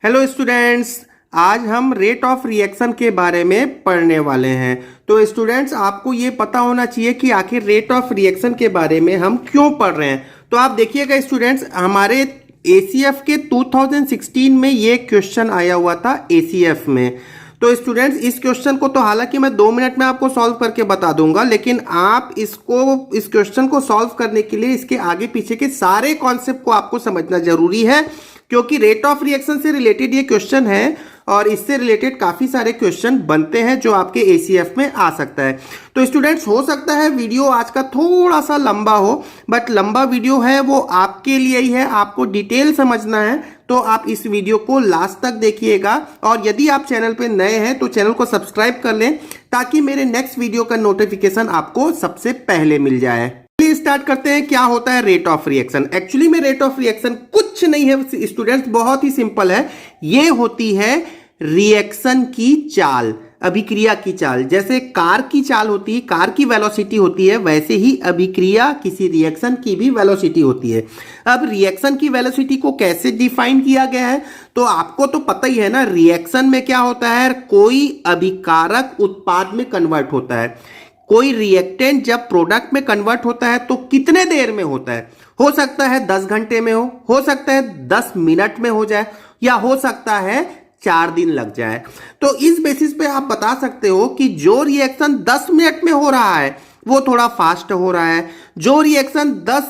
Hello students, आज हम rate of reaction के बारे में पढ़ने वाले हैं। तो स्टूडेंट्स, आपको ये पता होना चाहिए कि आखिर रेट ऑफ रिएक्शन के बारे में हम क्यों पढ़ रहे हैं। तो आप देखिएगा स्टूडेंट्स, हमारे एसीएफ के 2016 में ये क्वेश्चन आया हुआ था एसीएफ में। तो स्टूडेंट्स, इस क्वेश्चन को तो हालांकि मैं 2 मिनट में आपको सॉल्व करके बता दूंगा, लेकिन आप इस क्वेश्चन को सॉल्व करने के लिए इसके आगे पीछे के सारे कॉन्सेप्ट को आपको समझना जरूरी है, क्योंकि रेट ऑफ रिएक्शन से रिलेटेड ये क्वेश्चन है और इससे रिलेटेड काफी सारे क्वेश्चन बनते हैं जो आपके एसीएफ में आ सकता है। तो स्टूडेंट्स, हो सकता है वीडियो आज का थोड़ा सा लंबा हो, बट लंबा वीडियो है वो आपके लिए ही है। आपको डिटेल समझना है तो आप इस वीडियो को लास्ट तक देखिएगा, और यदि आप चैनल पे नए हैं तो चैनल को सब्सक्राइब कर लें ताकि मेरे नेक्स्ट वीडियो का नोटिफिकेशन आपको सबसे पहले मिल जाए। स्टार्ट करते हैं, क्या होता है रेट ऑफ रिएक्शन। एक्चुअली में रेट ऑफ रिएक्शन कुछ नहीं है स्टूडेंट्स, बहुत ही सिंपल है। ये होती है रिएक्शन की चाल, अभिक्रिया की चाल। जैसे कार की चाल होती है, कार की वेलोसिटी होती है, वैसे ही अभिक्रिया किसी रिएक्शन की भी वेलोसिटी होती है। अब रिएक्शन की वेलोसिटी को कैसे डिफाइन किया गया है, तो आपको तो पता ही है ना। रिएक्शन में क्या होता है, कोई अभिकारक उत्पाद में कन्वर्ट होता है। कोई रिएक्टेंट जब प्रोडक्ट में कन्वर्ट होता है तो कितने देर में होता है। हो सकता है 10 घंटे में हो सकता है 10 मिनट में हो जाए, या हो सकता है 4 दिन लग जाए। तो इस बेसिस पे आप बता सकते हो कि जो रिएक्शन 10 मिनट में हो रहा है वो थोड़ा फास्ट हो रहा है, जो रिएक्शन 10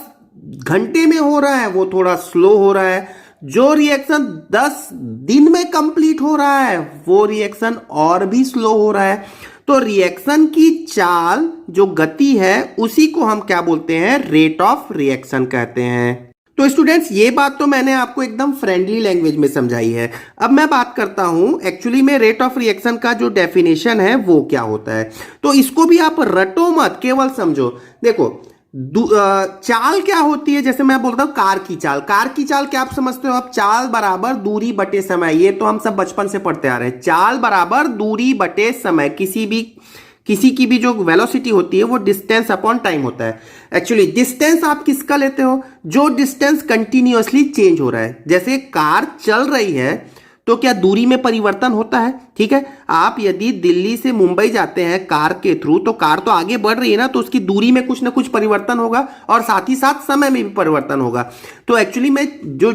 घंटे में हो रहा है वो थोड़ा स्लो हो रहा है, जो रिएक्शन 10 दिन में कंप्लीट हो रहा है वो रिएक्शन और भी स्लो हो रहा है। तो रिएक्शन की चाल जो गति है उसी को हम क्या बोलते हैं, रेट ऑफ रिएक्शन कहते हैं। तो स्टूडेंट्स, ये बात तो मैंने आपको एकदम फ्रेंडली लैंग्वेज में समझाई है। अब मैं बात करता हूं एक्चुअली में रेट ऑफ रिएक्शन का जो डेफिनेशन है वो क्या होता है। तो इसको भी आप रटो मत, केवल समझो। देखो, चाल क्या होती है, जैसे मैं बोलता हूं कार की चाल। कार की चाल क्या आप समझते हो आप, चाल बराबर दूरी बटे समय। ये तो हम सब बचपन से पढ़ते आ रहे हैं। चाल बराबर दूरी बटे समय। किसी की भी जो वेलोसिटी होती है वो डिस्टेंस अपॉन टाइम होता है। एक्चुअली डिस्टेंस आप किसका लेते हो, जो डिस्टेंस कंटिन्यूअसली चेंज हो रहा है। जैसे कार चल रही है तो क्या दूरी में परिवर्तन होता है, ठीक है। आप यदि दिल्ली से मुंबई जाते हैं कार के थ्रू, तो कार तो आगे बढ़ रही है ना, तो उसकी दूरी में कुछ ना कुछ परिवर्तन होगा और साथ ही साथ समय में भी परिवर्तन होगा। तो एक्चुअली में जो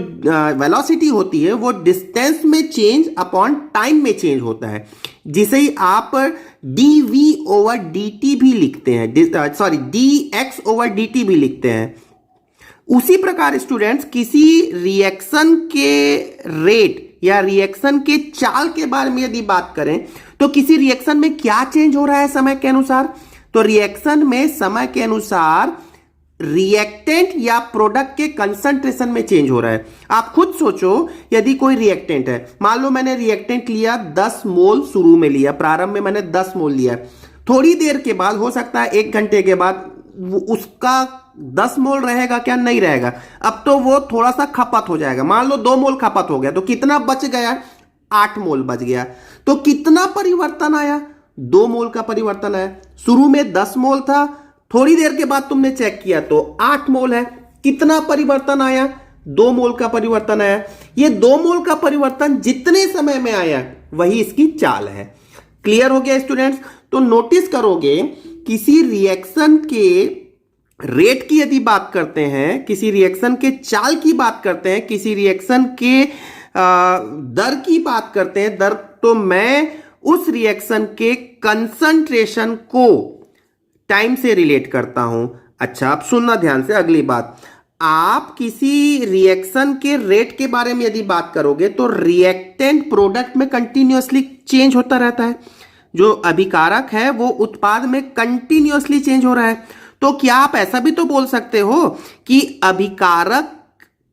वेलोसिटी होती है वो डिस्टेंस में चेंज अपॉन टाइम में चेंज होता है, जिसे ही आप dv/dt भी लिखते हैं, dx/dt भी लिखते हैं। उसी प्रकार स्टूडेंट्स, किसी रिएक्शन के रेट या रिएक्शन के चाल के बारे में यदि बात करें तो किसी रिएक्शन में क्या चेंज हो रहा है समय के अनुसार, तो रिएक्शन में समय के अनुसार रिएक्टेंट या प्रोडक्ट के कंसंट्रेशन में चेंज हो रहा है। आप खुद सोचो, यदि कोई रिएक्टेंट है, मान लो मैंने रिएक्टेंट लिया 10 मोल, शुरू में लिया, प्रारंभ में मैंने 10 मोल लिया। थोड़ी देर के बाद, हो सकता है 1 घंटे के बाद, उसका 10 मोल रहेगा क्या, नहीं रहेगा। अब तो वो थोड़ा सा खपत हो जाएगा। मान लो 2 मोल खपत हो गया, तो कितना बच गया, 8 मोल बच गया। तो कितना परिवर्तन आया, 2 मोल का परिवर्तन आया। शुरू में 10 मोल था, थोड़ी देर के बाद तुमने चेक किया तो 8 मोल है। कितना परिवर्तन आया, 2 मोल का परिवर्तन आया। ये 2 मोल का परिवर्तन जितने समय में आया वही इसकी चाल है। क्लियर हो गया स्टूडेंट्स। तो नोटिस करोगे, किसी रिएक्शन के रेट की यदि बात करते हैं, किसी रिएक्शन के चाल की बात करते हैं, किसी रिएक्शन के दर की बात करते हैं, दर, तो मैं उस रिएक्शन के कंसंट्रेशन को टाइम से रिलेट करता हूं। अच्छा, अब सुनना ध्यान से अगली बात। आप किसी रिएक्शन के रेट के बारे में यदि बात करोगे तो रिएक्टेंट प्रोडक्ट में कंटिन्यूअसली चेंज होता रहता है। जो अभिकारक है वो उत्पाद में कंटिन्यूअसली चेंज हो रहा है। तो क्या आप ऐसा भी तो बोल सकते हो कि अभिकारक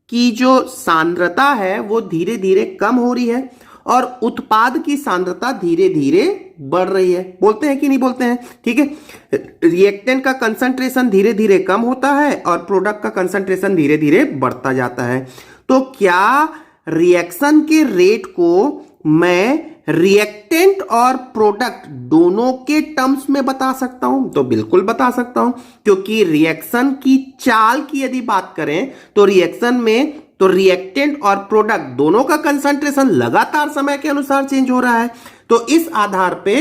की जो सांद्रता है वो धीरे धीरे कम हो रही है और उत्पाद की सांद्रता धीरे धीरे बढ़ रही है। बोलते हैं कि नहीं बोलते हैं, ठीक है। रिएक्टेंट का कंसंट्रेशन धीरे धीरे कम होता है और प्रोडक्ट का कंसंट्रेशन धीरे धीरे बढ़ता जाता है। तो क्या रिएक्शन के रेट को मैं रिएक्टेंट और प्रोडक्ट दोनों के टर्म्स में बता सकता हूं? तो बिल्कुल बता सकता हूं, क्योंकि रिएक्शन की चाल की यदि बात करें तो रिएक्शन में तो रिएक्टेंट और प्रोडक्ट दोनों का कंसंट्रेशन लगातार समय के अनुसार चेंज हो रहा है। तो इस आधार पे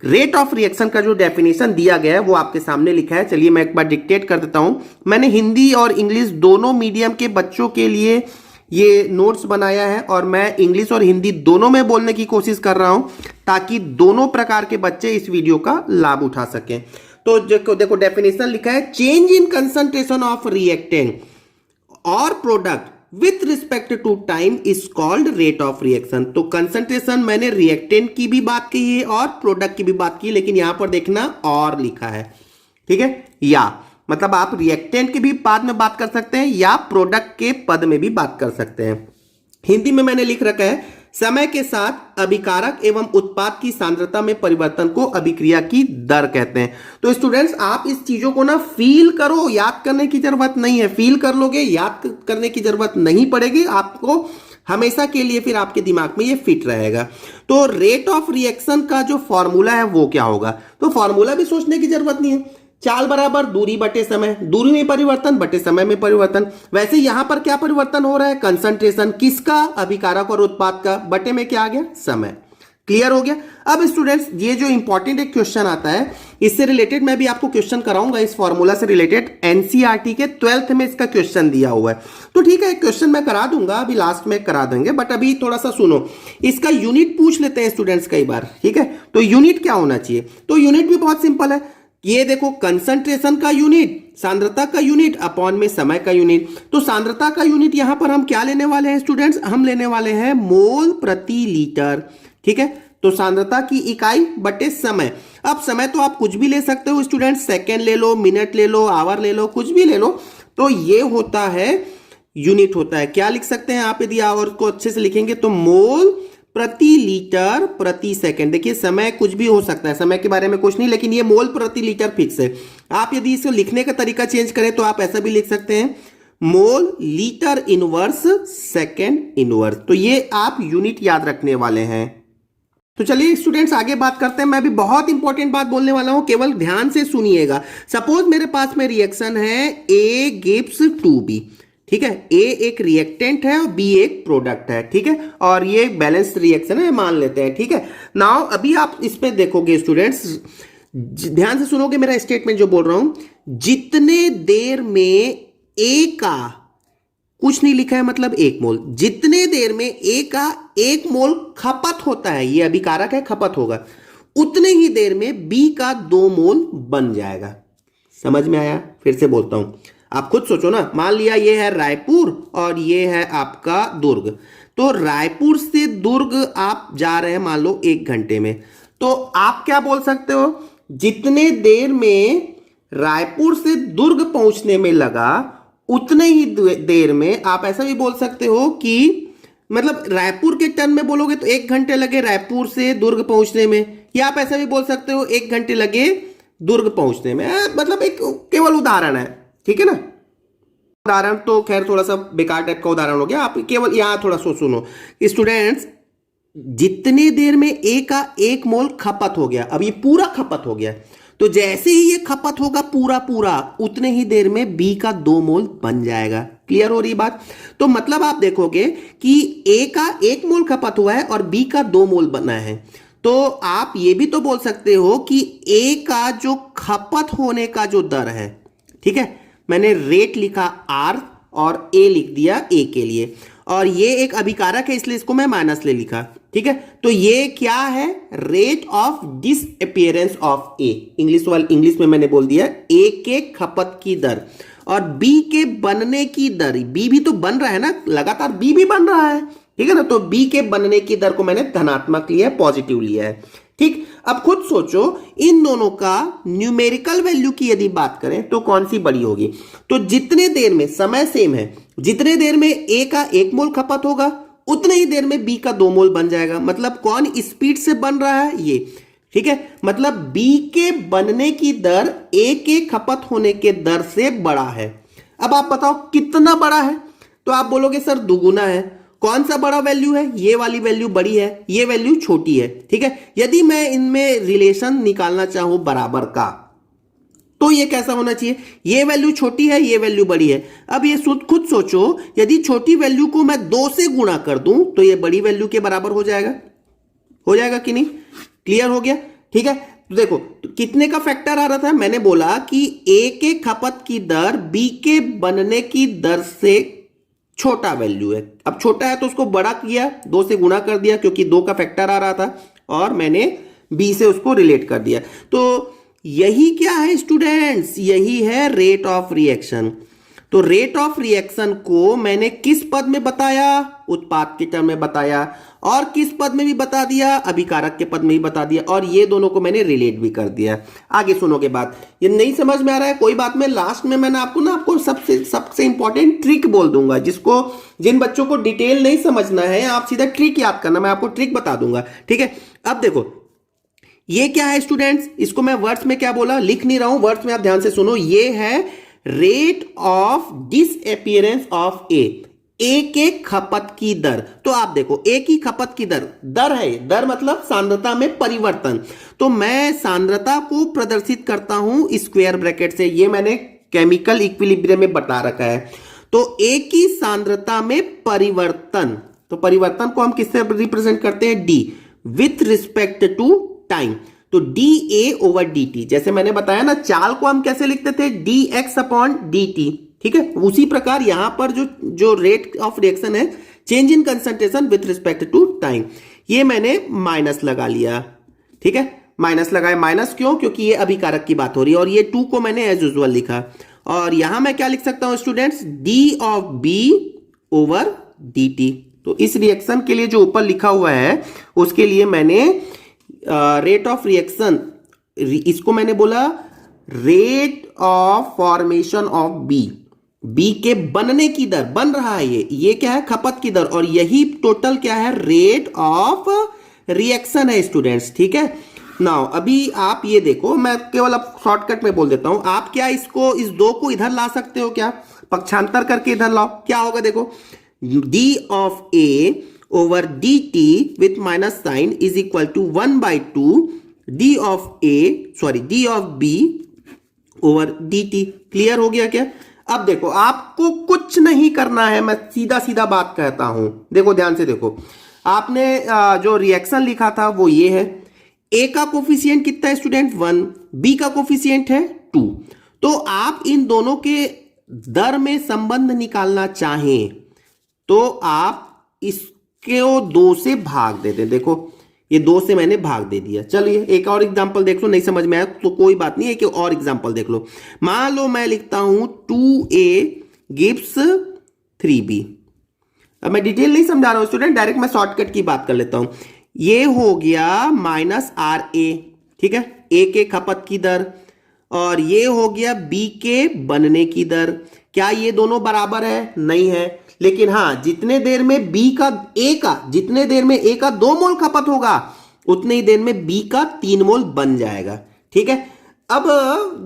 रेट ऑफ रिएक्शन का जो डेफिनेशन दिया गया है वो आपके सामने लिखा है। चलिए मैं एक बार डिक्टेट कर देता हूं। मैंने हिंदी और इंग्लिश दोनों मीडियम के बच्चों के लिए ये नोट्स बनाया है और मैं इंग्लिश और हिंदी दोनों में बोलने की कोशिश कर रहा हूं ताकि दोनों प्रकार के बच्चे इस वीडियो का लाभ उठा सकें। तो देखो डेफिनेशन लिखा है, change in concentration of reactant और product with respect to time is called rate of reaction. तो कंसंट्रेशन मैंने रिएक्टेंट की भी बात की है और प्रोडक्ट की भी बात की, लेकिन यहां पर देखना और लिखा है, ठीक है। या मतलब आप रिएक्टेंट के भी पद में बात कर सकते हैं या प्रोडक्ट के पद में भी बात कर सकते हैं। हिंदी में मैंने लिख रखा है, समय के साथ अभिकारक एवं उत्पाद की सांद्रता में परिवर्तन को अभिक्रिया की दर कहते हैं। तो स्टूडेंट्स आप इस चीजों को ना फील करो, याद करने की जरूरत नहीं है। फील कर लोगे, याद करने की जरूरत नहीं पड़ेगी आपको, हमेशा के लिए फिर आपके दिमाग में ये फिट रहेगा। तो रेट ऑफ रिएक्शन का जो फॉर्मूला है वो क्या होगा, तो फॉर्मूला भी सोचने की जरूरत नहीं है। चाल बराबर दूरी बटे समय, दूरी में परिवर्तन बटे समय में परिवर्तन। वैसे यहां पर क्या परिवर्तन हो रहा है, कंसंट्रेशन किसका, अभिकारक और उत्पाद का, बटे में क्या आ गया, समय। क्लियर हो गया। अब स्टूडेंट्स ये जो इंपॉर्टेंट एक क्वेश्चन आता है, इससे रिलेटेड मैं भी आपको क्वेश्चन कराऊंगा, इस फॉर्मूला से रिलेटेड एनसीईआरटी के 12th में इसका क्वेश्चन दिया हुआ है। तो ठीक है, क्वेश्चन मैं करा दूंगा, अभी लास्ट में करा देंगे, बट अभी थोड़ा सा सुनो, इसका यूनिट पूछ लेते हैं स्टूडेंट्स कई बार, ठीक है। तो यूनिट क्या होना चाहिए, तो यूनिट भी बहुत सिंपल है। ये देखो, कंसंट्रेशन का यूनिट, सांद्रता का यूनिट अपॉन में समय का यूनिट। तो सांद्रता का यूनिट यहां पर हम क्या लेने वाले हैं स्टूडेंट्स, हम लेने वाले हैं मोल प्रति लीटर, ठीक है। तो सांद्रता की इकाई बटे समय। अब समय तो आप कुछ भी ले सकते हो स्टूडेंट्स, सेकेंड ले लो, मिनट ले लो, आवर ले लो, कुछ भी ले लो। तो ये होता है यूनिट होता है, क्या लिख सकते हैं आप, यदि आवर को अच्छे से लिखेंगे तो मोल प्रति लीटर प्रति सेकंड। देखिए समय कुछ भी हो सकता है, समय के बारे में कुछ नहीं, लेकिन ये मोल प्रति लीटर फिक्स है। आप यदि इसको लिखने का तरीका चेंज करें तो आप ऐसा भी लिख सकते हैं, mole litre inverse second inverse. तो ये आप यूनिट याद रखने वाले हैं। तो चलिए स्टूडेंट्स आगे बात करते हैं। मैं भी बहुत इंपॉर्टेंट बात बोलने वाला हूं, केवल ध्यान से सुनिएगा। सपोज मेरे पास में रिएक्शन है A गिव्स टू B, ठीक है। ए एक रिएक्टेंट है और बी एक प्रोडक्ट है, ठीक है, और ये बैलेंस्ड रिएक्शन है मान लेते हैं, ठीक है। नाउ अभी आप इस पे देखोगे स्टूडेंट्स, ध्यान से सुनोगे मेरा स्टेटमेंट जो बोल रहा हूं, जितने देर में ए का, कुछ नहीं लिखा है मतलब एक मोल, जितने देर में ए का एक मोल खपत होता है, ये अभिकारक है, खपत होगा, उतने ही देर में बी का 2 मोल बन जाएगा। समझ में आया, फिर से बोलता हूं, आप खुद सोचो ना। मान लिया ये है रायपुर और ये है आपका दुर्ग। तो रायपुर से दुर्ग आप जा रहे हैं मान लो 1 घंटे में, तो आप क्या बोल सकते हो, जितने देर में रायपुर से दुर्ग पहुंचने में लगा उतने ही देर में, आप ऐसा भी बोल सकते हो कि मतलब रायपुर के टर्म में बोलोगे तो 1 घंटे लगे रायपुर से दुर्ग पहुंचने में, या आप ऐसा भी बोल सकते हो 1 घंटे लगे दुर्ग पहुंचने में। मतलब एक केवल उदाहरण है, ठीक है ना। उदाहरण तो खैर थोड़ा सा बेकार टाइप का उदाहरण हो गया, आप केवल यहां थोड़ा सुनो स्टूडेंट्स, जितने देर में ए का 1 मोल खपत हो गया, अब ये पूरा खपत हो गया, तो जैसे ही ये खपत होगा पूरा उतने ही देर में बी का 2 मोल बन जाएगा। क्लियर हो रही बात। तो मतलब आप देखोगे कि ए का 1 मोल खपत हुआ है और बी का 2 मोल बना है, तो आप ये भी तो बोल सकते हो कि ए का जो खपत होने का जो दर है, ठीक है, मैंने रेट लिखा R और ए लिख दिया ए के लिए, और ये एक अभिकारक है इसलिए इसको मैं माइनस ले लिखा, ठीक है। तो ये क्या है, rate of disappearance of A, English में मैंने बोल दिया ए के खपत की दर, और बी के बनने की दर, बी भी तो बन रहा है ना, लगातार बी भी बन रहा है, ठीक है ना। तो बी के बनने की दर को मैंने धनात्मक लिया है, पॉजिटिव लिया है, ठीक। अब खुद सोचो इन दोनों का न्यूमेरिकल वैल्यू की यदि बात करें तो कौन सी बड़ी होगी, तो जितने देर में, समय सेम है, जितने देर में ए का 1 मोल खपत होगा उतने ही देर में बी का 2 मोल बन जाएगा। मतलब कौन स्पीड से बन रहा है, ये, ठीक है। मतलब बी के बनने की दर ए के खपत होने के दर से बड़ा है। अब आप बताओ कितना बड़ा है, तो आप बोलोगे सर दुगुना है। कौन सा बड़ा वैल्यू है, ये वाली वैल्यू बड़ी है, ये वैल्यू छोटी है, ठीक है। यदि मैं इनमें रिलेशन निकालना चाहूं बराबर का, तो ये कैसा होना चाहिए, ये वैल्यू छोटी है, ये वैल्यू बड़ी है। अब ये खुद सोचो, यदि छोटी वैल्यू को मैं 2 से गुणा कर दूं तो ये बड़ी वैल्यू के बराबर हो जाएगा कि नहीं? क्लियर हो गया? ठीक है, तो देखो तो कितने का फैक्टर आ रहा था, मैंने बोला कि ए के खपत की दर बी के बनने की दर से छोटा वैल्यू है। अब छोटा है तो उसको बड़ा किया, 2 से गुणा कर दिया क्योंकि 2 का फैक्टर आ रहा था, और मैंने बी से उसको रिलेट कर दिया। तो यही क्या है स्टूडेंट्स, यही है रेट ऑफ रिएक्शन। तो रेट ऑफ रिएक्शन को मैंने किस पद में बताया, उत्पाद के टर्म में बताया, और किस पद में भी बता दिया, अभिकारक के पद में भी बता दिया, और ये दोनों को मैंने रिलेट भी कर दिया। आगे सुनोगे बात, ये नहीं समझ में आ रहा है कोई बात में, लास्ट में मैंने आपको सबसे इंपॉर्टेंट ट्रिक बोल दूंगा, जिन बच्चों को डिटेल नहीं समझना है आप सीधा ट्रिक याद करना, मैं आपको ट्रिक बता दूंगा। ठीक है, अब देखो ये क्या है स्टूडेंट्स, इसको मैं वर्ड्स में क्या बोला, लिख नहीं रहा हूं, वर्ड्स में आप ध्यान से सुनो। ये है रेट ऑफ डिसअपीयरेंस ऑफ ए के खपत की दर। तो आप देखो ए की खपत की दर है, दर मतलब सांद्रता में परिवर्तन। तो मैं सांद्रता को प्रदर्शित करता हूं स्क्वायर ब्रैकेट से, ये मैंने केमिकल इक्विलिब्रियम में बता रखा है। तो ए की सांद्रता में परिवर्तन, तो परिवर्तन को हम किससे रिप्रेजेंट करते हैं, D, with respect to time. तो D A over D T, जैसे मैंने बताया ना, चाल को हम कैसे लिखते थे, d x upon d t. ठीक है, उसी प्रकार यहां पर जो रेट ऑफ रिएक्शन है, change in concentration with respect to time, ये मैंने माइनस लगा लिया। ठीक है, माइनस लगाया, माइनस क्यों, क्योंकि ये अभिकारक की बात हो रही है, और ये 2 को मैंने एज यूजुअल लिखा। और यहां मैं क्या लिख सकता हूं students, d of b over D t. तो इस रिएक्शन के लिए जो ऊपर लिखा हुआ है उसके लिए मैंने रेट ऑफ रिएक्शन, इसको मैंने बोला rate of formation of b के बनने की दर, बन रहा है ये क्या है, खपत की दर, और यही टोटल क्या है, रेट ऑफ रिएक्शन है स्टूडेंट्स। ठीक है, नाउ अभी आप ये देखो, मैं केवल अब शॉर्टकट में बोल देता हूं, आप क्या इस 2 को इधर ला सकते हो, क्या पक्षांतर करके इधर लाओ, क्या होगा देखो, D of A over dt with minus sign is equal to 1/2 d of b over dt। Clear हो गया क्या? अब देखो आपको कुछ नहीं करना है, मैं सीधा सीधा बात कहता हूं, देखो ध्यान से देखो, आपने जो रिएक्शन लिखा था वो ये है, a का कोफिशिएंट कितना है स्टूडेंट, 1, b का कोफिशिएंट है 2। तो आप इन दोनों के दर में संबंध निकालना चाहें तो आप इसको 2 से भाग दे दें। देखो ये 2 से मैंने भाग दे दिया। चलिए एक और एग्जांपल देख लो, नहीं समझ में आया तो कोई बात नहीं, एक और एग्जांपल देख लो। मान लो मैं लिखता हूं 2a गिव्स 3b। अब मैं डिटेल नहीं समझा रहा हूं स्टूडेंट, डायरेक्ट मैं शॉर्टकट की बात कर लेता हूं। ये हो गया माइनस आर ए, ठीक है, ए के खपत की दर, और ये हो गया बी के बनने की दर। क्या ये दोनों बराबर है? नहीं है, लेकिन हाँ जितने देर में जितने देर में ए का 2 मोल खपत होगा उतने ही देर में बी का 3 मोल बन जाएगा। ठीक है, अब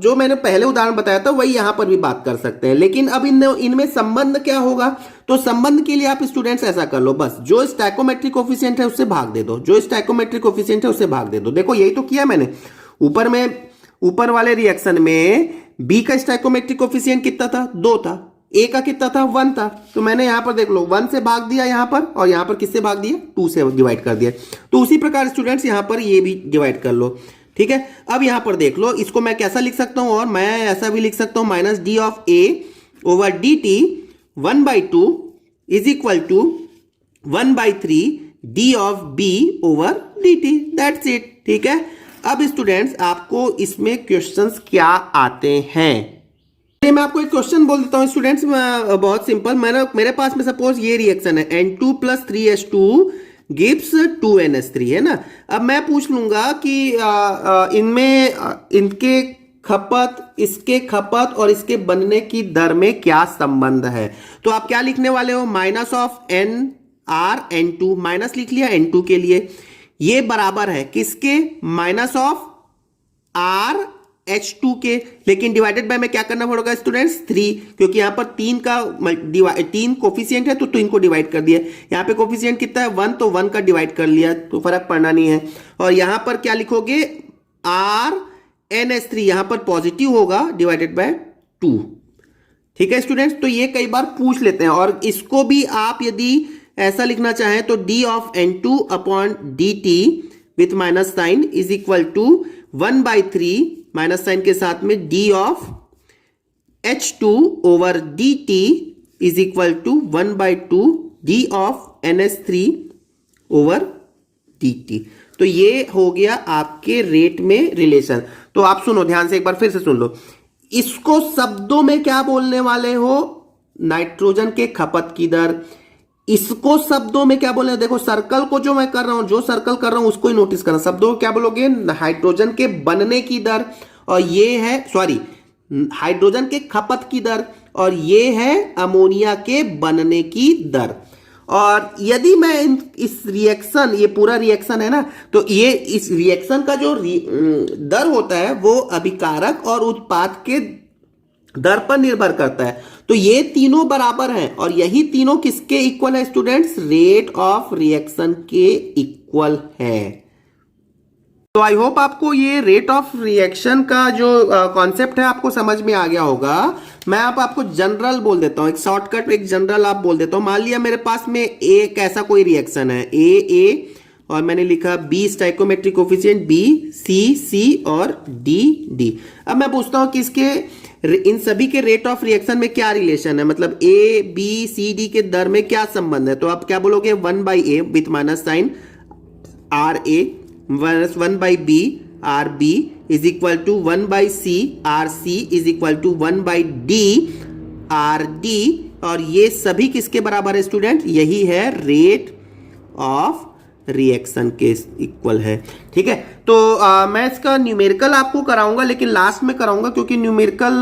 जो मैंने पहले उदाहरण बताया था वही यहां पर भी बात कर सकते हैं, लेकिन अब इनमें संबंध क्या होगा? तो संबंध के लिए आप स्टूडेंट्स ऐसा कर लो, बस जो स्टैकोमेट्रिक कोफिशिएंट है उससे भाग दे दो, जो स्टैकोमेट्रिक कोफिशिएंट है उससे भाग दे दो। देखो यही तो किया मैंने, ऊपर वाले रिएक्शन में बी का स्टैकोमेट्रिक कोफिशिएंट कितना था? 2 था, ए का कितना था? 1 था। तो मैंने यहां पर देख लो 1 से भाग दिया यहां पर, और यहां पर किससे भाग दिया? 2 से डिवाइड कर दिया। तो उसी प्रकार स्टूडेंट्स यहां पर ये भी डिवाइड कर लो। ठीक है, अब यहां पर देख लो, इसको मैं कैसा लिख सकता हूं, और मैं ऐसा भी लिख सकता हूं, minus d of a over D t 1/2 is equal to 1/3 d of b over D t. That's it. ठीक है, अब स्टूडेंट्स आपको इसमें क्वेश्चंस क्या आते हैं? मैं आपको एक क्वेश्चन बोल देता हूं स्टूडेंट्स, बहुत सिंपल। मेरे पास में सपोज ये रिएक्शन है N2 + 3H2 गिव्स 2NH3 है ना। अब मैं पूछ लूंगा कि इनमें इनके खपत, इसके खपत और इसके बनने की दर में क्या संबंध है? तो आप क्या लिखने वाले हो? माइनस ऑफ NR/N2, माइनस लिख लिया N2 के लिए, ये बराबर है किसके? माइनस ऑफ RH2 के, लेकिन डिवाइडेड बाय में क्या करना पड़ेगा स्टूडेंट्स? 3, क्योंकि यहां पर 3 कोफिशिएंट है तो 3 को डिवाइड कर दिया। यहां पे कोफिशिएंट कितना है? 1, तो 1 का डिवाइड कर लिया, तो फर्क पड़ना नहीं है। और यहां पर क्या लिखोगे? NH3 यहां पर पॉजिटिव होगा डिवाइडेड बाय 2। ठीक है स्टूडेंट्स, तो ये कई बार पूछ लेते हैं, और इसको भी आप यदि ऐसा लिखना चाहें तो d of N2 upon dt with minus sign is equal to 1/3 minus sign के साथ में d of H2 over dt is equal to 1/2 d of NH3 over dt। तो ये हो गया आपके रेट में रिलेशन। तो आप सुनो ध्यान से, एक बार फिर से सुन लो। इसको शब्दों में क्या बोलने वाले हो? नाइट्रोजन के खपत की दर। इसको शब्दों में क्या बोलने? देखो सर्कल को जो मैं कर रहा हूं, जो सर्कल कर रहा हूं उसको ही नोटिस करना। शब्दों को क्या बोलोगे? हाइड्रोजन के बनने की दर, और ये है हाइड्रोजन के खपत की दर, और ये है अमोनिया के बनने की दर। और यदि मैं इस रिएक्शन, ये पूरा रिएक्शन है ना, तो ये इस रिएक्शन का जो दर होता है वो अभिकारक और उत्पाद के दर पर निर्भर करता है। तो ये तीनों बराबर हैं, और यही तीनों किसके इक्वल है स्टूडेंट्स? रेट ऑफ रिएक्शन के इक्वल है। तो आई होप आपको ये रेट ऑफ रिएक्शन का जो कॉन्सेप्ट है आपको समझ में आ गया होगा। मैं आपको जनरल बोल देता हूं, एक शॉर्टकट, एक जनरल आप बोल देता हूं। मान लिया मेरे पास में एक ऐसा कोई रिएक्शन है, ए और मैंने लिखा बी स्टाइकोमेट्रिक कोफिशिएंट बी, सी और डी। अब मैं पूछता हूं कि इसके इन सभी के रेट ऑफ रिएक्शन में क्या रिलेशन है, मतलब ए बी सी डी के दर में क्या संबंध है? तो आप क्या बोलोगे? 1/a with minus sign r a minus 1/b r b is equal to 1/c r c is equal to 1/d r d. और ये सभी किसके बराबर है स्टूडेंट? यही है रेट ऑफ रिएक्शन के इक्वल है। ठीक है, तो मैं इसका न्यूमेरिकल आपको कराऊंगा, लेकिन लास्ट में कराऊंगा, क्योंकि न्यूमेरिकल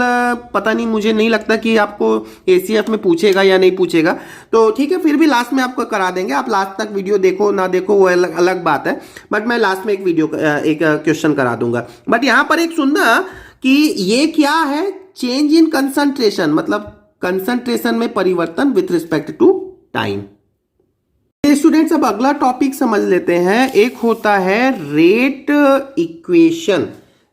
पता नहीं, मुझे नहीं लगता कि आपको ACF में पूछेगा या नहीं पूछेगा। तो ठीक है, फिर भी लास्ट में आपको करा देंगे। आप लास्ट तक वीडियो देखो ना देखो वो अलग बात है, बट मैं लास्ट में एक क्वेश्चन करा दूंगा। बट यहां पर एक सुनना कि ये क्या है? चेंज इन कंसंट्रेशन, मतलब कंसंट्रेशन में परिवर्तन with respect to time. Students, अब अगला टॉपिक समझ लेते हैं। एक होता है रेट इक्वेशन,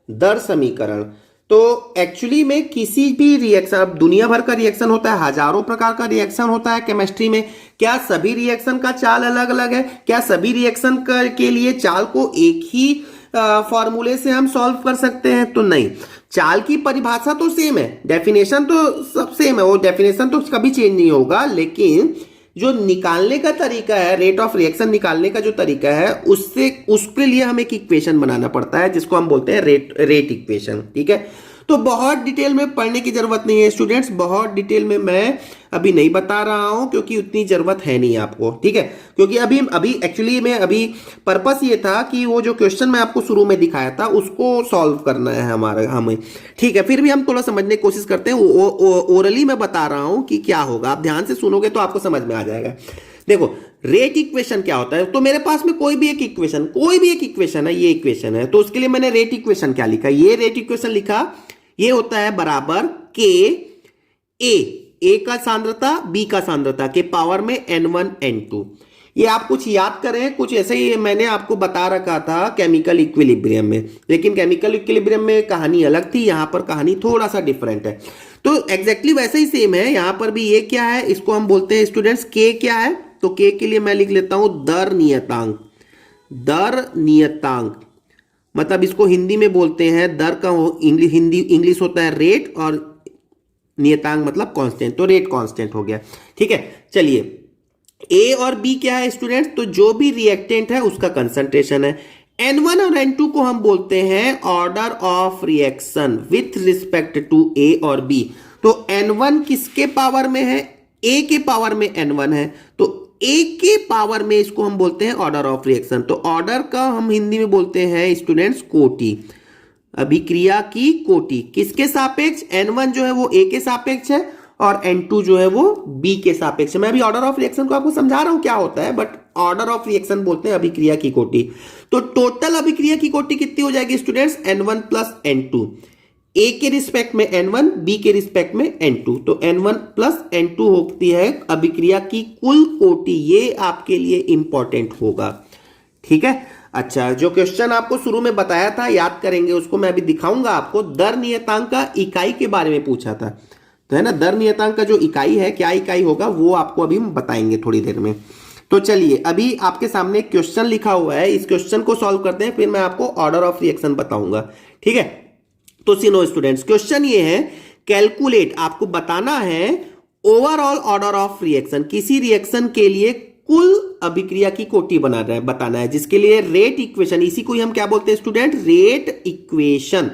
दर समीकरण। तो एक्चुअली में किसी भी रिएक्शन, अब दुनिया भर का रिएक्शन होता है, हजारों प्रकार का रिएक्शन होता है केमिस्ट्री में। क्या सभी रिएक्शन का चाल अलग अलग है? क्या सभी रिएक्शन के लिए चाल को एक ही फॉर्मूले से हम सॉल्व कर सकते हैं? तो नहीं, चाल की परिभाषा तो सेम है, डेफिनेशन तो सब सेम है, वो डेफिनेशन तो कभी चेंज नहीं होगा, लेकिन जो निकालने का तरीका है, रेट ऑफ रिएक्शन निकालने का जो तरीका है, उसके लिए हमें एक इक्वेशन बनाना पड़ता है जिसको हम बोलते हैं रेट इक्वेशन। ठीक है, तो बहुत डिटेल में पढ़ने की जरूरत नहीं है स्टूडेंट्स, बहुत डिटेल में मैं अभी नहीं बता रहा हूं, क्योंकि उतनी जरूरत है नहीं आपको। ठीक है, क्योंकि अभी एक्चुअली में अभी पर्पस ये था कि वो जो क्वेश्चन मैं आपको शुरू में दिखाया था उसको सॉल्व करना है हमें। ठीक है, फिर भी हम थोड़ा समझने की कोशिश करते हैं। ओरली मैं बता रहा हूं कि क्या होगा, आप ध्यान से सुनोगे तो आपको समझ में आ जाएगा। देखो रेट इक्वेशन क्या होता है, तो मेरे पास में कोई भी एक इक्वेशन है, ये इक्वेशन है, तो उसके लिए मैंने रेट इक्वेशन क्या लिखा? ये रेट इक्वेशन लिखा, ये होता है बराबर के ए का सांद्रता बी का सांद्रता के पावर में n1 n2। ये आप कुछ याद करें, कुछ ऐसे ही मैंने आपको बता रखा था केमिकल इक्विलिब्रियम में, लेकिन केमिकल इक्विलिब्रियम में कहानी अलग थी, यहां पर कहानी थोड़ा सा डिफरेंट है। तो एग्जैक्टली वैसे ही सेम है, यहां पर भी ये क्या है, इसको हम बोलते हैं स्टूडेंट्स के। क्या है? तो के के लिए मैं लिख लेता हूं दर नियतांक, मतलब इसको हिंदी में बोलते हैं दर का इंग्लिश होता है रेट, और नियतांक मतलब कांस्टेंट, तो रेट कांस्टेंट हो गया। ठीक है, चलिए ए और बी क्या है स्टूडेंट्स? तो जो भी रिएक्टेंट है उसका कंसंट्रेशन है। N1 और N2 को हम बोलते हैं order of reaction with respect to A और बी। तो N1 किसके पावर में है? ए के पावर में N1 है, तो ए के पावर में इसको हम बोलते हैं ऑर्डर ऑफ रिएक्शन। तो ऑर्डर का हम हिंदी में बोलते हैं स्टूडेंट्स कोटि, अभिक्रिया की कोटि। किसके सापेक्ष? N1 जो है वो ए के सापेक्ष है, और N2 जो है वो बी के सापेक्ष है। मैं अभी ऑर्डर ऑफ रिएक्शन को आपको समझा रहा हूं क्या होता है, बट ऑर्डर ऑफ रिएक्शन बोलते हैं अभिक्रिया की कोटि। तो टोटल अभिक्रिया की कोटि कितनी हो जाएगी स्टूडेंट्स? N1 प्लस N2, ए के रिस्पेक्ट में N1, बी के रिस्पेक्ट में N2। तो N1 प्लस N2 होती है अभिक्रिया की कुल कोटि। ये आपके लिए इंपॉर्टेंट होगा। ठीक है, अच्छा, जो क्वेश्चन आपको शुरू में बताया था, याद करेंगे उसको, मैं अभी दिखाऊंगा आपको। दर नियतांक का इकाई के बारे में पूछा था, तो है ना, दर नियतांक का जो इकाई है, क्या इकाई होगा वो आपको अभी हम बताएंगे थोड़ी देर में। तो चलिए, अभी आपके सामने एक क्वेश्चन लिखा हुआ है, इस क्वेश्चन को सॉल्व करते हैं, फिर मैं आपको ऑर्डर ऑफ रिएक्शन बताऊंगा, ठीक है। तो सुनो स्टूडेंट्स, क्वेश्चन ये है, कैलकुलेट, आपको बताना है ओवरऑल ऑर्डर ऑफ रिएक्शन, किसी रिएक्शन के लिए कुल अभिक्रिया की कोटि बताना है, जिसके लिए रेट इक्वेशन, इसी को ही हम क्या बोलते हैं स्टूडेंट, रेट इक्वेशन,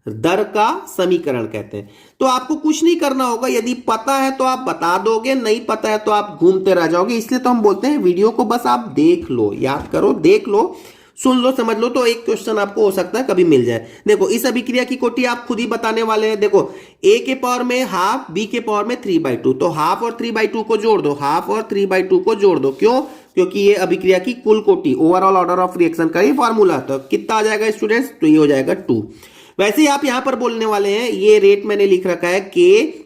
दर का समीकरण कहते हैं। तो आपको कुछ नहीं करना होगा, यदि पता है तो आप बता दोगे, नहीं पता है तो आप घूमते रह जाओगे, इसलिए तो हम बोलते हैं वीडियो को बस आप देख लो, याद करो, देख लो, सुन लो, समझ लो, तो एक क्वेश्चन आपको हो सकता है कभी मिल जाए। देखो, इस अभिक्रिया की कोटि आप खुद ही बताने वाले हैं। देखो, a के पावर में हाफ, b के पावर में 3/2, तो हाफ और 3/2 को जोड़ दो, हाफ और 3/2 को जोड़ दो, क्यों? क्योंकि ये अभिक्रिया की कुल कोटि, ओवरऑल ऑर्डर ऑफ रिएक्शन का ही फॉर्मूला, तो कितना आ जाएगा स्टूडेंट्स, तो ये हो जाएगा 2। वैसे ही आप यहां पर बोलने वाले हैं, ये रेट मैंने लिख रखा है k,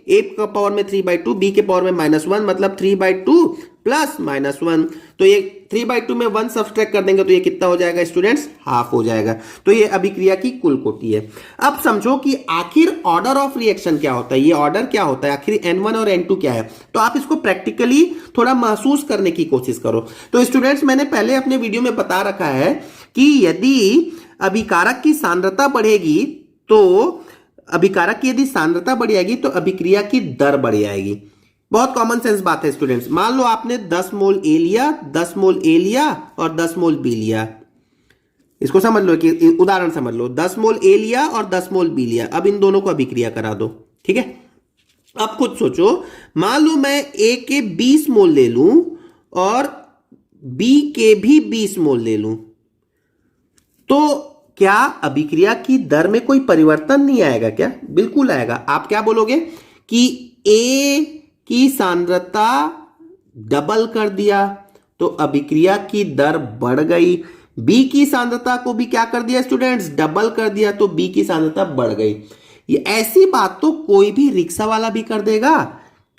a के पावर में 3/2, b के पावर में -1, मतलब 3/2 प्लस -1, तो ये 3/2 में 1 सब्सट्रैक्ट कर देंगे तो ये कितना हो जाएगा स्टूडेंट्स, हाफ हो जाएगा। तो ये अभिक्रिया की कुल कोटि है। अब समझो कि आखिर ऑर्डर ऑफ रिएक्शन क्या होता है, ये ऑर्डर क्या होता है, आखिर N1 और N2 क्या है, तो आप इसको प्रैक्टिकली थोड़ा महसूस करने की कोशिश करो। तो स्टूडेंट्स, मैंने पहले अपने वीडियो में बता रखा है कि यदि अभिकारक की सांद्रता बढ़ेगी, तो अभिकारक की यदि सांद्रता बढ़ जाएगी तो अभिक्रिया की दर बढ़ जाएगी। बहुत कॉमन सेंस बात है स्टूडेंट्स। मान लो आपने 10 मोल ए लिया, 10 मोल ए लिया और 10 मोल बी लिया, इसको समझ लो कि उदाहरण समझ लो, 10 मोल ए लिया और 10 मोल बी लिया, अब इन दोनों को अभिक्रिया करा दो, ठीक है। अब खुद सोचो, मान लो मैं ए के 20 मोल ले लूं और बी के भी 20 मोल ले लूं, तो क्या अभिक्रिया की दर में कोई परिवर्तन नहीं आएगा क्या? बिल्कुल आएगा। आप क्या बोलोगे कि ए की सांद्रता डबल कर दिया तो अभिक्रिया की दर बढ़ गई, बी की सांद्रता को भी क्या कर दिया स्टूडेंट्स, डबल कर दिया, तो बी की सांद्रता बढ़ गई। ये ऐसी बात तो कोई भी रिक्शा वाला भी कर देगा।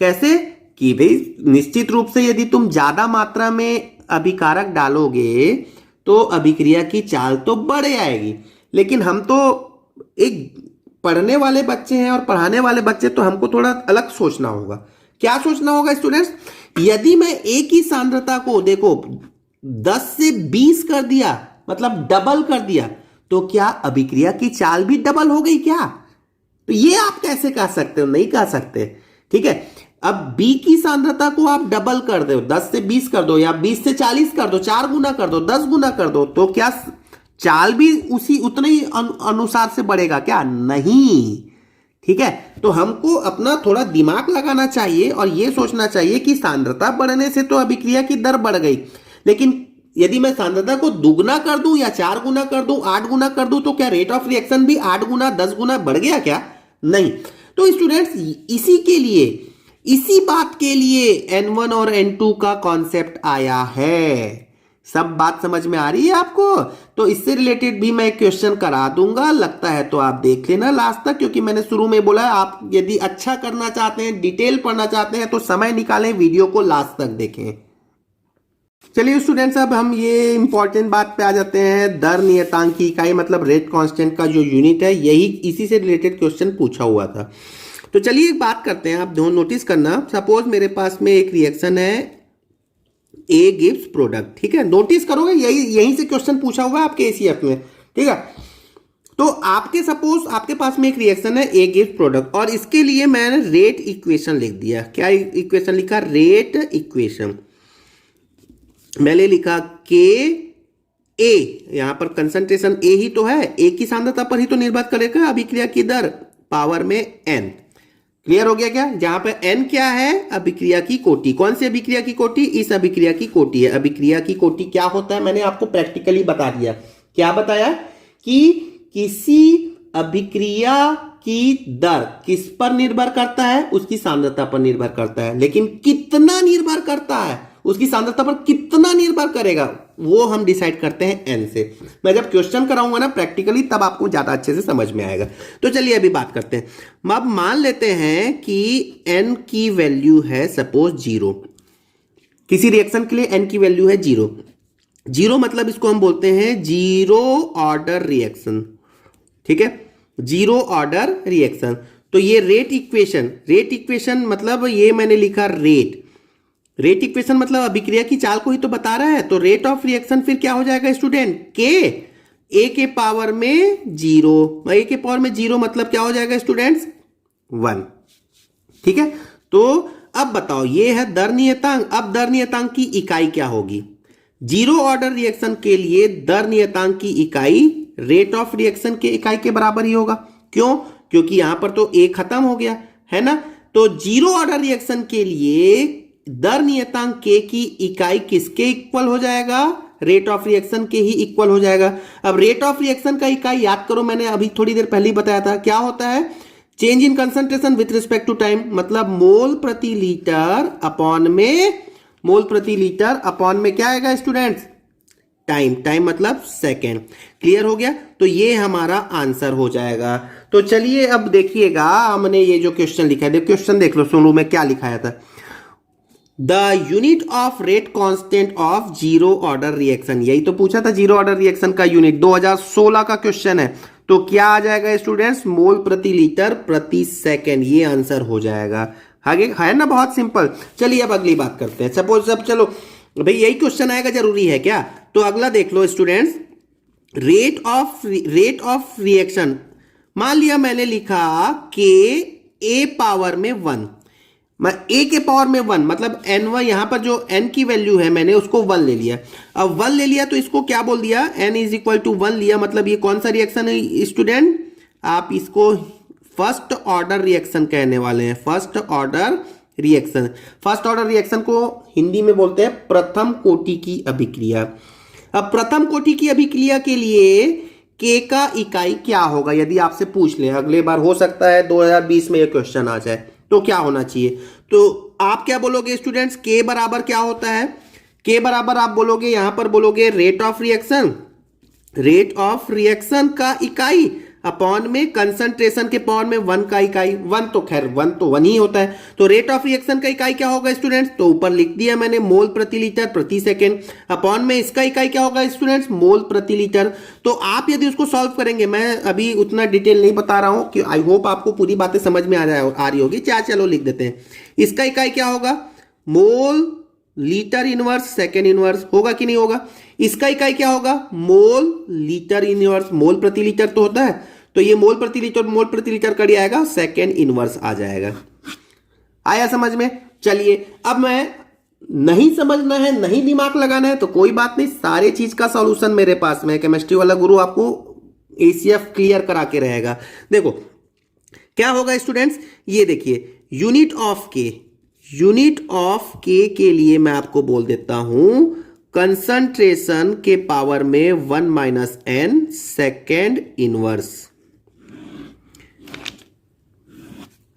कैसे? कि भाई निश्चित रूप से यदि तुम ज्यादा मात्रा में अभिकारक डालोगे तो अभिक्रिया की चाल तो बढ़ जाएगी, लेकिन हम तो एक पढ़ने वाले बच्चे हैं और पढ़ाने वाले बच्चे, तो हमको थोड़ा अलग सोचना होगा। क्या सोचना होगा स्टूडेंट्स? यदि मैं ए की सांद्रता को देखो 10 से 20 कर दिया, मतलब डबल कर दिया, तो क्या अभिक्रिया की चाल भी डबल हो गई क्या? तो ये आप कैसे कह सकते हो? नहीं कह सकते, ठीक है। अब बी की सांद्रता को आप डबल कर दो, 10 से 20 कर दो या 20 से 40 कर दो, 4 गुना कर दो, 10 गुना कर दो, तो क्या चाल भी उतने ही अनुसार से बढ़ेगा क्या? नहीं, ठीक है। तो हमको अपना थोड़ा दिमाग लगाना चाहिए और यह सोचना चाहिए कि सांद्रता बढ़ने से तो अभिक्रिया की दर बढ़ गई, लेकिन यदि मैं सांद्रता को दुगना कर दूं या 4 गुना कर दूं, 8 गुना कर दूं, तो क्या रेट ऑफ रिएक्शन भी 8 गुना 10 गुना बढ़ गया क्या? नहीं। तो स्टूडेंट्स, इसी बात के लिए N1 और N2 का कॉन्सेप्ट आया है। सब बात समझ में आ रही है आपको? तो इससे रिलेटेड भी मैं एक क्वेश्चन करा दूंगा, लगता है तो आप देख लेना लास्ट तक, क्योंकि मैंने शुरू में बोला आप यदि अच्छा करना चाहते हैं, डिटेल पढ़ना चाहते हैं, तो समय निकालें, वीडियो को लास्ट तक देखें। चलिए स्टूडेंट्स, अब हम ये इंपॉर्टेंट बात पे आ जाते हैं। दर नियतांक की इकाई मतलब रेट कांस्टेंट का जो यूनिट है, यही इसी से रिलेटेड क्वेश्चन पूछा हुआ था। तो चलिए एक बात करते हैं, आप नोटिस करना। सपोज मेरे पास में एक रिएक्शन है, ए गिव्स प्रोडक्ट, ठीक है। नोटिस करोगे यहीं से क्वेश्चन पूछा हुआ है आपके एसीएफ में, ठीक है। तो सपोज आपके पास में एक रिएक्शन है, ए गिव्स प्रोडक्ट, और इसके लिए मैंने रेट इक्वेशन लिख दिया। क्या इक्वेशन लिखा? Rate equation. मैंने लिखा के ए, यहां पर कंसंट्रेशन ए ही तो है, ए की सांद्रता पर ही तो निर्भर करेगा अभिक्रिया की दर, पावर में एन। क्लियर हो गया क्या? जहां पे n क्या है? अभिक्रिया की कोटि। कौन सी अभिक्रिया की कोटि? इस अभिक्रिया की कोटि है। अभिक्रिया की कोटि क्या होता है मैंने आपको प्रैक्टिकली बता दिया। क्या बताया? कि किसी अभिक्रिया की दर किस पर निर्भर करता है? उसकी सांद्रता पर निर्भर करता है। लेकिन कितना निर्भर करता है? उसकी सांद्रता पर कितना निर्भर करेगा वो हम डिसाइड करते हैं n से। मैं जब क्वेश्चन कराऊंगा ना प्रैक्टिकली, तब आपको ज्यादा अच्छे से समझ में आएगा। तो चलिए अभी बात करते हैं। अब मान लेते हैं कि n की वैल्यू है सपोज 0, किसी रिएक्शन के लिए n की वैल्यू है 0। जीरो मतलब इसको हम बोलते हैं जीरो ऑर्डर रिएक्शन, ठीक है, जीरो ऑर्डर रिएक्शन। तो ये रेट इक्वेशन मतलब ये मैंने लिखा रेट इक्वेशन मतलब अभिक्रिया की चाल को ही तो बता रहा है। तो रेट ऑफ रिएक्शन फिर क्या हो जाएगा स्टूडेंट, के ए के पावर में जीरो, ए के पावर में जीरो मतलब क्या हो जाएगा स्टूडेंट्स, 1, ठीक है। तो अब बताओ ये है दर नियतांक। अब दर नियतांक की इकाई क्या होगी, जीरो ऑर्डर रिएक्शन के लिए दर नियतांक की इकाई रेट ऑफ रिएक्शन के इकाई के बराबर ही होगा। क्यों, क्योंकि यहां पर तो ए खत्म हो गया है ना। तो जीरो ऑर्डर रिएक्शन के लिए दर नियतांक के की इकाई किसके इक्वल हो जाएगा, रेट ऑफ रिएक्शन के ही इक्वल हो जाएगा। अब रेट ऑफ रिएक्शन का इकाई याद करो, मैंने अभी थोड़ी देर पहले ही बताया था, क्या होता है, change in concentration with respect to time, मतलब मोल प्रति लीटर अपॉन में क्या आएगा स्टूडेंट्स, टाइम मतलब सेकेंड। क्लियर हो गया, तो ये हमारा आंसर हो जाएगा। तो चलिए अब देखिएगा, हमने ये जो क्वेश्चन लिखा है, क्वेश्चन देख लो, सुनो में क्या लिखाया था, the unit of rate constant of zero order reaction, यही तो पूछा था जीरो ऑर्डर रिएक्शन का यूनिट, 2016 का क्वेश्चन है। तो क्या आ जाएगा स्टूडेंट्स, मोल प्रति लीटर प्रति सेकेंड, ये आंसर हो जाएगा। आगे है ना, बहुत सिंपल। चलिए अब अगली बात करते हैं। सपोज अब चलो भाई यही क्वेश्चन आएगा, जरूरी है क्या, तो अगला देख लो स्टूडेंट्स, रेट ऑफ रिएक्शन, मान लिया मैंने लिखा के ए पावर में 1, मैं ए के पावर में 1 मतलब n1, यहां पर जो n की वैल्यू है मैंने उसको 1 ले लिया। अब 1 ले लिया तो इसको क्या बोल दिया, n इज इक्वल टू 1 लिया, मतलब ये कौन सा रिएक्शन है स्टूडेंट, आप इसको फर्स्ट ऑर्डर रिएक्शन कहने वाले हैं। फर्स्ट ऑर्डर रिएक्शन को हिंदी में बोलते हैं प्रथम कोटि की अभिक्रिया। अब प्रथम कोटि की अभिक्रिया के लिए के का इकाई क्या होगा, यदि आपसे पूछ लें, अगले बार हो सकता है 2020 में ये क्वेश्चन आ जाए, तो क्या होना चाहिए, तो आप क्या बोलोगे स्टूडेंट्स, के बराबर क्या होता है, के बराबर आप बोलोगे, यहां पर बोलोगे रेट ऑफ रिएक्शन का इकाई अपॉन में कंसंट्रेशन के पावर में 1 का इकाई, 1 तो खैर 1 ही होता है। तो रेट ऑफ रिएक्शन का इकाई क्या होगा स्टूडेंट्स, तो ऊपर लिख दिया मैंने मोल प्रति लीटर प्रति सेकेंड, अपॉन में इसका इकाई क्या होगा स्टूडेंट्स, मोल प्रति लीटर। तो आप यदि उसको सॉल्व करेंगे, मैं अभी उतना डिटेल नहीं बता रहा हूं, कि आई होप आपको पूरी बातें समझ में आ रही होगी। चलो लिख देते हैं, इसका इकाई क्या होगा, mole litre inverse second inverse, होगा कि नहीं होगा। इसका इकाई क्या होगा, मोल लीटर इनवर्स, मोल प्रति लीटर तो होता है, तो ये मोल प्रति लीटर कर आएगा, सेकेंड इनवर्स आ जाएगा। आया समझ में। चलिए अब मैं, नहीं समझना है, नहीं दिमाग लगाना है तो कोई बात नहीं, सारे चीज का सॉल्यूशन मेरे पास में है। केमिस्ट्री वाला गुरु आपको एसीएफ क्लियर करा के रहेगा। देखो क्या होगा स्टूडेंट्स, ये देखिए, यूनिट ऑफ के लिए मैं आपको बोल देता हूं कंसंट्रेशन के पावर में 1 माइनस n सेकेंड इनवर्स।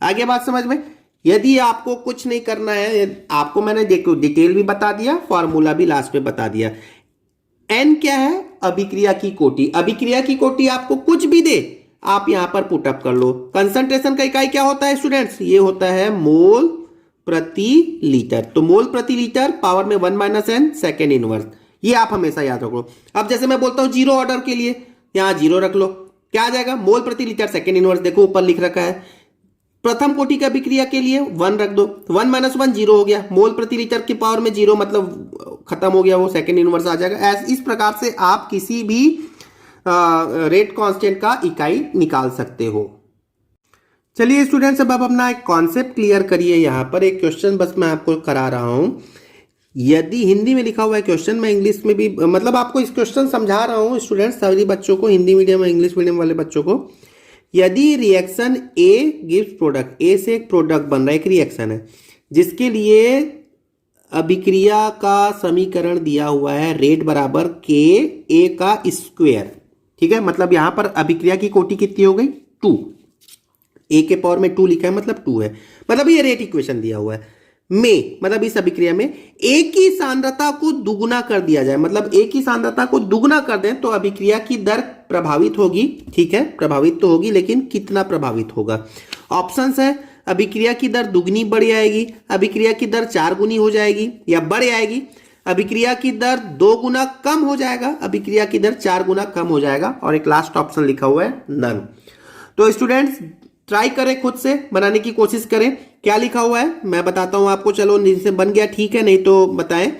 आगे बात समझ में। यदि आपको कुछ नहीं करना है, आपको मैंने देखो डिटेल भी बता दिया, फॉर्मूला भी लास्ट में बता दिया। n क्या है, अभिक्रिया की कोटि आपको कुछ भी दे आप यहां पर पुटअप कर लो। कंसंट्रेशन का इकाई क्या होता है स्टूडेंट्स, ये होता है मोल प्रति लीटर, तो मोल प्रति लीटर पावर में 1 माइनस n सेकेंड इनवर्स, ये आप हमेशा याद रख लो। अब जैसे मैं बोलता हूं जीरो ऑर्डर के लिए, यहां जीरो रख लो, क्या आ जाएगा, मोल प्रति लीटर सेकेंड इनवर्स, देखो ऊपर लिख रखा है। प्रथम कोटि की अभिक्रिया के लिए 1 रख दो, 1 माइनस 1 जीरो हो गया, मोल प्रति लीटर की पावर में जीरो मतलब खत्म हो गया, वो सेकेंड इनवर्स आ जाएगा। इस प्रकार से आप किसी भी रेट कांस्टेंट का इकाई निकाल सकते हो। चलिए स्टूडेंट्स, अब अपना एक कॉन्सेप्ट क्लियर करिए। यहां पर एक क्वेश्चन बस मैं आपको करा रहा हूं, यदि हिंदी में लिखा हुआ है क्वेश्चन, मैं इंग्लिश में भी मतलब आपको इस क्वेश्चन समझा रहा हूं स्टूडेंट्स, सभी बच्चों को, हिंदी मीडियम और इंग्लिश मीडियम वाले बच्चों को। यदि रिएक्शन ए गिव्स प्रोडक्ट, ए से एक प्रोडक्ट बन रहा है, एक रिएक्शन है जिसके लिए अभिक्रिया का समीकरण दिया हुआ है रेट बराबर के ए का स्क्वायर, ठीक है, मतलब यहां पर अभिक्रिया की कोटि कितनी हो गई, 2, ए के पावर में 2 लिखा है मतलब 2 है, मतलब ये रेट इक्वेशन दिया हुआ है। मतलब इस अभिक्रिया में ए की सांद्रता को दुगुना कर दिया जाए, मतलब ए की सांद्रता को दुगुना कर दें तो अभिक्रिया की दर प्रभावित होगी, ठीक है, प्रभावित तो होगी, लेकिन कितना प्रभावित होगा। ऑप्शंस है, अभिक्रिया की दर दुगनी बढ़ जाएगी, अभिक्रिया की दर 4 गुनी हो जाएगी या बढ़ जाएगी, अभिक्रिया की दर 2 गुना कम हो जाएगा, अभिक्रिया की दर 4 गुना कम हो जाएगा। और एक लास्ट ऑप्शन लिखा हुआ है नन। तो स्टूडेंट्स ट्राई करें, खुद से बनाने की कोशिश करें। क्या लिखा हुआ है मैं बताता हूं आपको। चलो नीचे बन गया ठीक है, नहीं तो बताएं।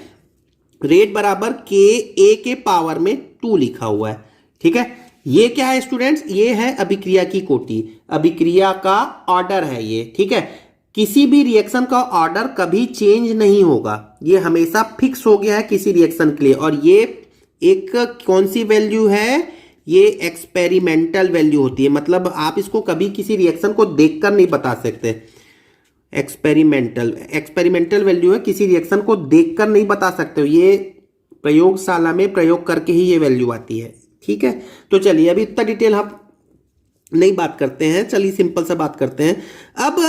रेट बराबर के ए के पावर में 2 लिखा हुआ है, ठीक है। ये क्या है स्टूडेंट्स, ये है अभिक्रिया की कोटि, अभिक्रिया का ऑर्डर है ये, ठीक है। किसी भी रिएक्शन का ऑर्डर कभी चेंज नहीं होगा, ये हमेशा फिक्स हो गया है किसी रिएक्शन के लिए। और ये एक कौन सी वैल्यू है, ये एक्सपेरिमेंटल वैल्यू होती है, मतलब आप इसको कभी किसी रिएक्शन को देखकर नहीं बता सकते। एक्सपेरिमेंटल वैल्यू है, किसी रिएक्शन को देखकर नहीं बता सकते हो, ये प्रयोगशाला में प्रयोग करके ही ये वैल्यू आती है, ठीक है। तो चलिए अभी इतना डिटेल हम नहीं बात करते हैं, चलिए सिंपल सा बात करते हैं। अब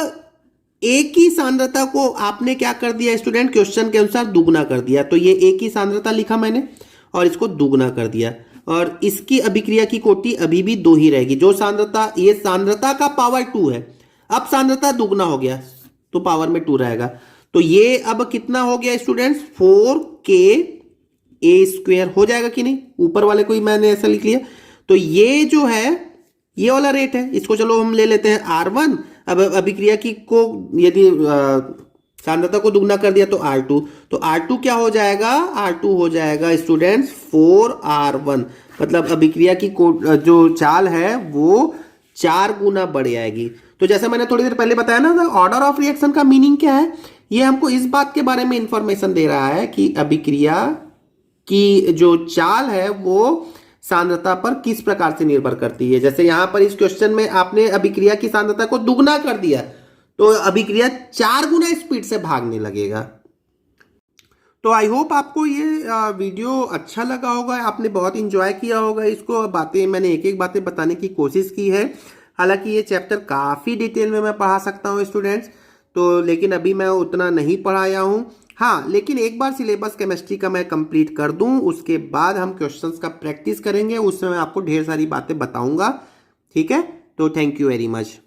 एक ही सांद्रता को आपने क्या कर दिया स्टूडेंट, क्वेश्चन के अनुसार दुगना कर दिया। तो ये एक ही सांद्रता लिखा मैंने और इसको दुगना कर दिया, और इसकी अभिक्रिया की कोटि अभी भी 2 ही रहेगी। जो सांद्रता, ये सांद्रता का पावर 2 है, अब सांद्रता दुगना हो गया तो पावर में 2 रहेगा। तो ये अब कितना हो गया स्टूडेंट्स, 4ka² हो जाएगा कि नहीं, ऊपर वाले को ही मैंने ऐसा लिख लिया। तो ये जो है ये वाला रेट है, इसको चलो हम ले लेते हैं R1। अब अभिक्रिया की को यदि सांद्रता को दुगना कर दिया तो R2, तो R2 क्या हो जाएगा, R2 हो जाएगा स्टूडेंट्स 4R1, मतलब अभिक्रिया की जो चाल है वो 4 गुना बढ़ जाएगी। तो जैसे मैंने थोड़ी देर पहले बताया ना, ऑर्डर ऑफ रिएक्शन का मीनिंग क्या है, ये हमको इस बात के बारे में इंफॉर्मेशन दे रहा है कि अभिक्रिया की जो चाल है वो सांद्रता पर किस प्रकार से निर्भर करती है। जैसे यहां पर इस क्वेश्चन में आपने अभिक्रिया की सांद्रता को दुगना कर दिया, तो अभिक्रिया 4 गुना स्पीड से भागने लगेगा। तो आई होप आपको ये वीडियो अच्छा लगा होगा, आपने बहुत इंजॉय किया होगा इसको। बातें मैंने एक एक बातें बताने की कोशिश की है, हालांकि ये चैप्टर काफ़ी डिटेल में मैं पढ़ा सकता हूँ स्टूडेंट्स, तो लेकिन अभी मैं उतना नहीं पढ़ाया हूँ। हाँ, लेकिन एक बार सिलेबस केमिस्ट्री का मैं कंप्लीट कर दूँ, उसके बाद हम क्वेश्चंस का प्रैक्टिस करेंगे, उसमें मैं आपको ढेर सारी बातें बताऊँगा, ठीक है। तो थैंक यू वेरी मच।